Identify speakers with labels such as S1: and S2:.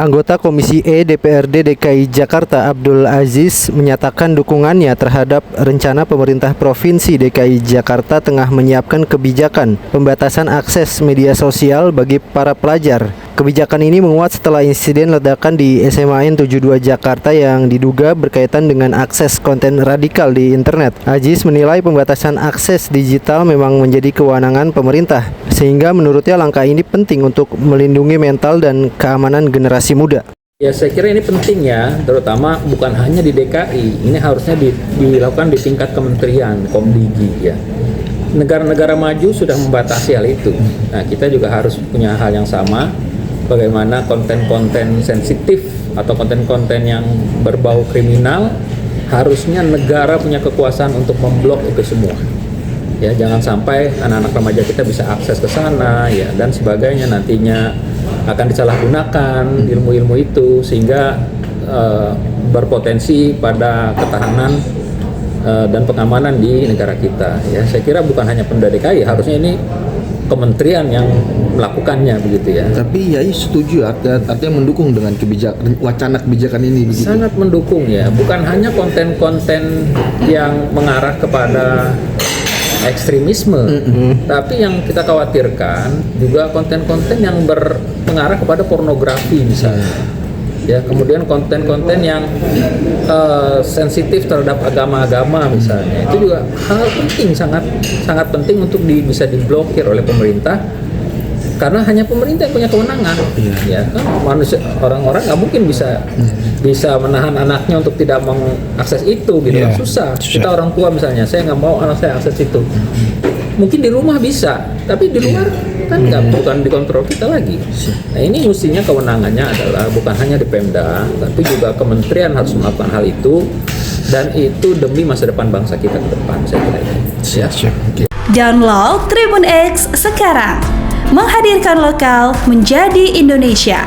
S1: Anggota Komisi E DPRD DKI Jakarta Abdul Aziz menyatakan dukungannya terhadap rencana pemerintah Provinsi DKI Jakarta tengah menyiapkan kebijakan pembatasan akses media sosial bagi para pelajar. Kebijakan ini menguat setelah insiden ledakan di SMAN 72 Jakarta yang diduga berkaitan dengan akses konten radikal di internet. Aziz menilai pembatasan akses digital memang menjadi kewenangan pemerintah, sehingga menurutnya langkah ini penting untuk melindungi mental dan keamanan generasi muda.
S2: Ya, saya kira ini penting ya, terutama bukan hanya di DKI, ini harusnya dilakukan di tingkat kementerian, Komdigi ya. Negara-negara maju sudah membatasi hal itu. Nah, kita juga harus punya hal yang sama, bagaimana konten-konten sensitif atau konten-konten yang berbau kriminal, harusnya negara punya kekuasaan untuk memblok itu semua. Ya, jangan sampai anak-anak remaja kita bisa akses ke sana ya dan sebagainya, nantinya akan disalahgunakan ilmu-ilmu itu sehingga berpotensi pada ketahanan dan pengamanan di negara kita ya. Saya kira bukan hanya Pemda DKI, harusnya ini kementerian yang melakukannya begitu ya.
S3: Tapi Yai setuju artinya mendukung dengan wacana kebijakan ini begitu.
S2: Sangat mendukung ya, bukan hanya konten-konten yang mengarah kepada ekstremisme, tapi yang kita khawatirkan juga konten-konten yang mengarah kepada pornografi misalnya. Ya, kemudian konten-konten yang sensitif terhadap agama-agama misalnya, itu juga hal penting, sangat penting untuk bisa diblokir oleh pemerintah, karena hanya pemerintah yang punya kewenangan. Ya kan, manusia, orang-orang nggak mungkin bisa menahan anaknya untuk tidak mengakses itu gitu. Susah. Kita orang tua misalnya, saya nggak mau anak saya akses itu. Mungkin di rumah bisa, tapi di luar kan bukan dikontrol kita lagi. Nah, ini mestinya kewenangannya adalah bukan hanya di Pemda, tapi juga kementerian harus melakukan hal itu, dan itu demi masa depan bangsa kita ke depan, saya kira itu.
S4: Download Tribun X sekarang, menghadirkan lokal menjadi Indonesia.